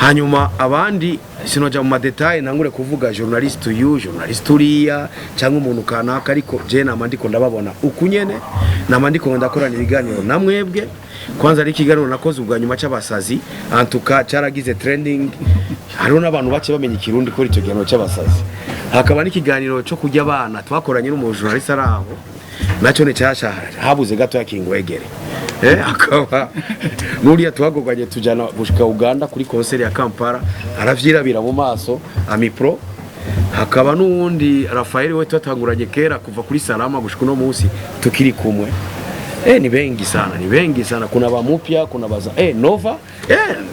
hanyuma abandi sinoja mu madetail ntangure kuvuga journalist uyu journalist uriya cyangwa umuntu kanaka ariko je namandiko ndababona ukunyene namandiko ndakorana ibiganiro namwebwe kwanza ari kiganiro nakoze ubwa nyuma cy'abasazi antuka cyaragize trending hariho n'abantu bace bamenye ikirundi kuri icyo gihe cy'abasazi hakaba n'ikiganiro cyo kujya abana twakoranye n'umu journalist araho nacyo ne cyasha habuze gato yakingwegere akaba nuriya twagoganye tujana gushika Uganda kuri concert ya Kampala aravyirabira mu maso Amipro hakaba nuwundi Rafael we twatanguranye kera kuva kuri Salama gushika no munsi tukiri kumwe ni bengi sana kuna ba mupya kuna baza Nova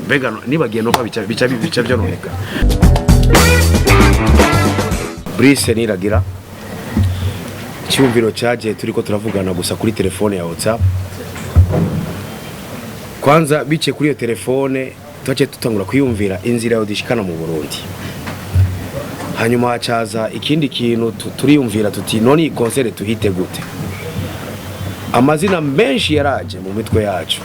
bega nibagiye Nova bica byononeka Brice niragira cyumviro cyaje turiko turavugana gusa kuri telefone ya WhatsApp kwanza bice kuri iyo telefone twace tutangura kuyumvira inzira yo dishikana mu Burundi hanyuma hacaza ikindi kintu turiyumvira tuti noni concert tuhite gute amazina menshi yaraje mu mitwe yacu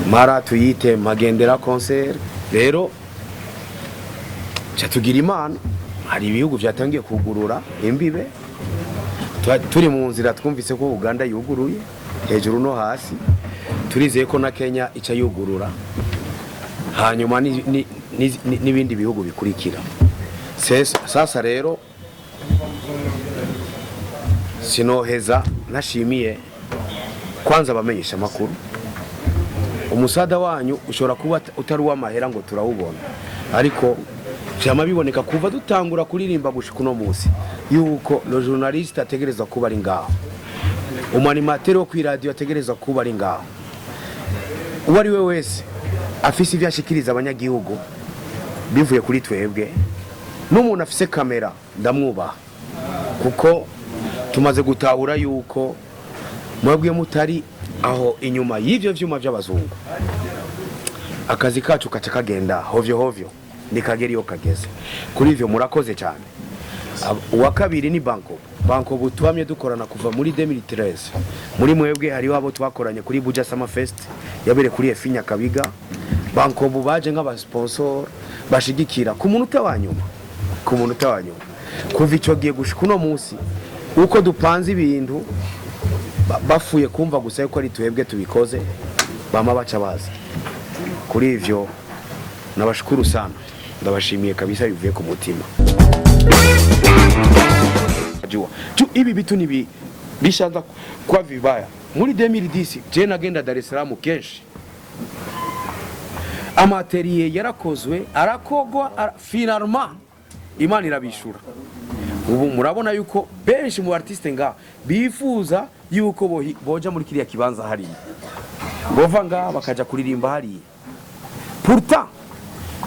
mara tuyite magendera concert rero cyatugira imana hari ibihugu byatangiye kugurura imbibe turi mu nzira twumvise ko Uganda yuguruye hejuru no hasi turizeye ko na Kenya ica yugurura hanyuma n'ibindi bihugu bikurikira sasa rero sinoheza nashimiye kwanza bamenyesha makuru umusada wanyu ushobora kuba utari w'amahera ngo turawubona ariko cyama biboneka kuva dutangura kuririmba gushika no munsi yuko le journaliste ategereza kuba ari ngaho umanimateri wo kuri radio ategereza kuba ari ngaho uwari we wese afise ivyo ashikiriza abanyagihugu bivuye kuri twebwe n'umuntu afise kamera ndamwubaha kuko tumaze gutahura yuko mwebwe mutari aho inyuma y'ivyo vyuma by'abazungu akazi kacu kaca kagenda hovyo nikageriyo kageze kuri ivyo murakoze cyane uwa kabiri ni banko butuamye dukorana kuva muri 2013 muri mwebwe hariho abo twakoranye kuri Buja Summer Fest yabere kuri Efinya Kabiga banko bubaje nk'aba sponsor bashigikira ku muntu utawanyuma kuva ico giye gushika no munsi uko dupanze ibintu bafuye kumva gusa yuko ari twebwe tubikoze bama baca baza kuri ivyo nabashukuru sana ndabashimiye kabisa bivuye ku mutima ibi bitu nibi bishaza kwa vibaya muri 2010 je nagenda Dar es Salaam kenshi amateriye yarakozwe arakogwa finalement Imana irabishura ubu murabona yuko benshi mu artiste nga bifuza yuko boja muri kiriya kibanza hari bova nga bakaja kuririmba hari pourtant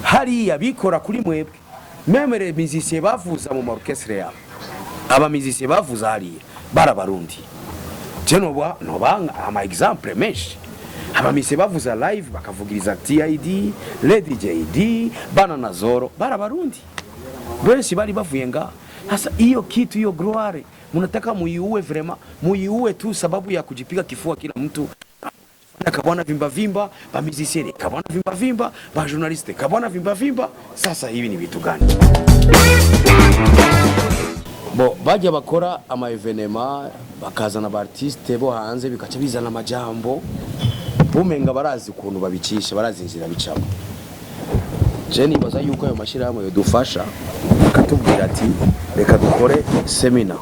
hari yabikora kuri mwebwe même les musiciens bavuza mu orchestre yabo aba musiciens bavuza hari barabarundi je no banga ama exemple menshi aba musiciens bavuza live bakavugiriza TID Lady JD Banana Zoro barabarundi benshi bari bavuye nga hasa hiyo kitu hiyo gloire mnataka muiue vraiment muiue tu sababu ya kujipiga kifua kila mtu kabona vimba ba musiciens kabona vimba ba journaliste kabona vimba sasa hivi ni vitu gani bajya bakora ama evenement bakazana ba artiste bo hanze bikaca bizana amajambo bumenga barazi ukuntu babicisha barazi inzira bicamo Jenny baza yuko ayo mashirahamwe yodufasha akatubwira ati reka dukore seminar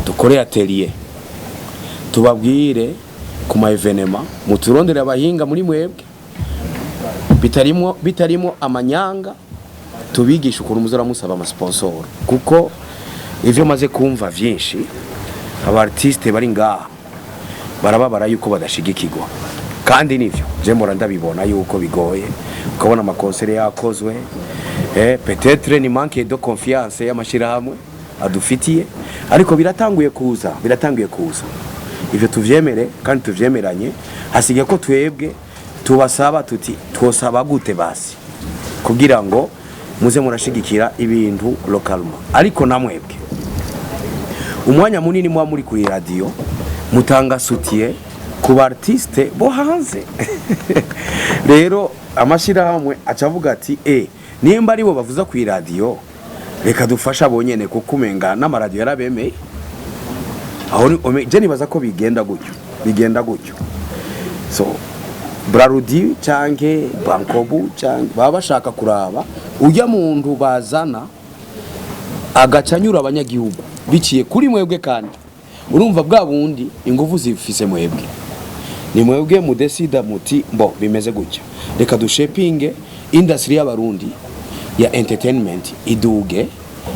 dukore atelier tubabwire ku ma evenement muturondera abahinga muri mwebwe bitarimo amanyanga tubigisha ukuntu muzora musaba ama sponsor kuko ivyo maze kumva vyinshi aba artiste bari ngaha barababara yuko badashigikirwa kandi nivyo je mbora ndabibona yuko bigoye ukabona ama concert yakozwe peut-être ni manque de confiance y'amashirahamwe adufitiye ariko biratanguye kuza ivyo tuvyemere kandi tuvyemeranye hasigaye ko twebwe tubasaba tuti twosaba gute basi kugira ngo muze murashigikira ibintu localement ariko namwebwe umwanya munini mwa muri kuri radio mutanga soutien ku artiste bo hanze rero amashirahamwe acavuga ati nimba ari bo bavuza ku radio reka dufasha bonyene kuko umenga n'amaradio yarabemeye aho je nibaza ko bigenda gutyo so Brarudi canke Bankobu canke baba bashaka kuraba ujya muntu bazana agacanyura abanyagihugu biciye kuri mwebwe kandi urumva bwa bundi ingufu zifise mwebwe ni mwebwe mudesida muti mbo bimeze gutya reka dushepinge industry y'abarundi ya entertainment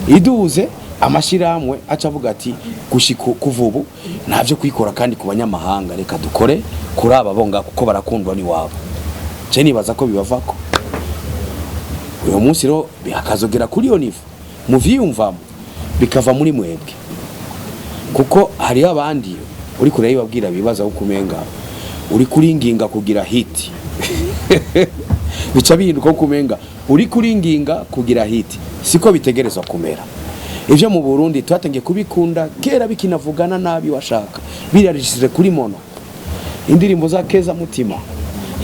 iduze amashiramwe acavuga ati gushiko kuvubu navyo kwikora kandi ku banyamahanga reka dukore kuri aba bonga kuko barakundwa ni wabo je nibaza ko bibavako uyo munsi ro bihakazogera kuri yo nifu muvyumvamo bikava muri mwebwe kuko hari abandi uri kure yibabwira bibaza ukumenga uri kuringinga kugira hit bica bihinduka ukumenga uri kuringinga kugira hit siko bitegerezwa kumera ivyo mu Burundi twatangiye kubikunda kera bikinavugana nabi washaka birarishije kuri mono indirimbo za Keza Mutima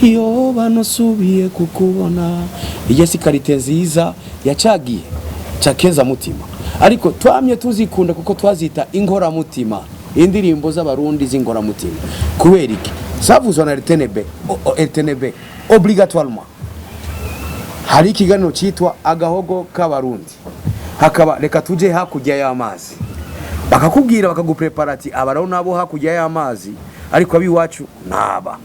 iyo banosubiye kukubona Yashikirije nziza yacagiye ca Keza Mutima ariko twamye tuzikunda kuko twazita ingora mutima indirimbo z'abarundi z'ingora mutima kubera iki savuzwa na RTNB obligatoirement hari ikiganiro cyitwa agahogo k'abarundi hakaba reka tuje hakujya y'amazi bakakubwira bakaguprepara ati abaraho nabo hakujya y'amazi ariko abiwacu naba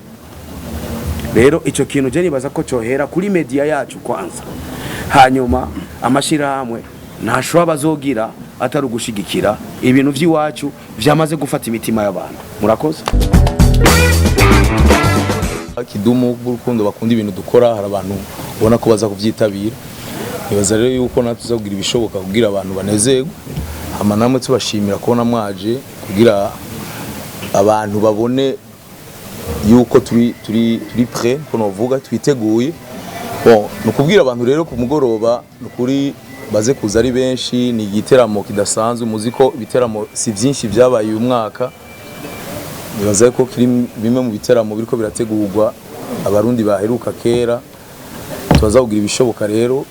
rero ico kintu je nibaza ko cohera kuri media yacu kwanza hanyuma amashirahamwe ntashobora bazogira atari ugushigikira ibintu by'iwacu byamaze gufata imitima y'abantu murakoze Kidumu bw'urukundo bakunda ibintu dukora hari abantu ubona ko baza kuvyitabira nibaza rero yuko natuzagira ibishoboka kugira abantu banezerwe hama namwe tubashimira kubona mwaje kugira abantu babone yuko turi prêt ko novuga twiteguye bon nukubwira abantu rero ku mugoroba nukuri baze kuza ari benshi ni igiteramo kidasanzwe muziko ibiteramo si byinshi byabaye uyu mwaka nibaza ko kiri bimwe mu biteramo biriko birategurwa abarundi baheruka kera tubaza kugira ibishoboka rero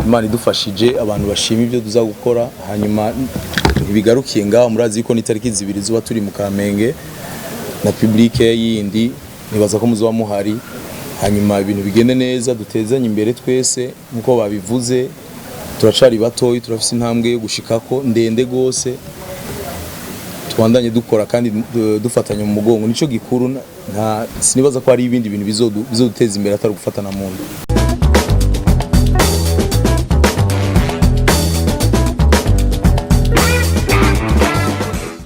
Imana idufashije abantu bashima ibyo tuza gukora hanyuma ibigarukiye ngaho murazi ko n'itariki zibiri zuba turi mu Kamenge na public yindi nibaza ko muzoba muhari hanyuma ibintu bigende neza dutezanye imbere twese nkuko babivuze turacari batoyi turafise intambwe yo gushikako ndende gose twandanye dukora kandi dufatanya mu mugongo nico gikuru nta sinibaza ko ari ibindi bintu bizoduteza imbere atari gufatana mu nda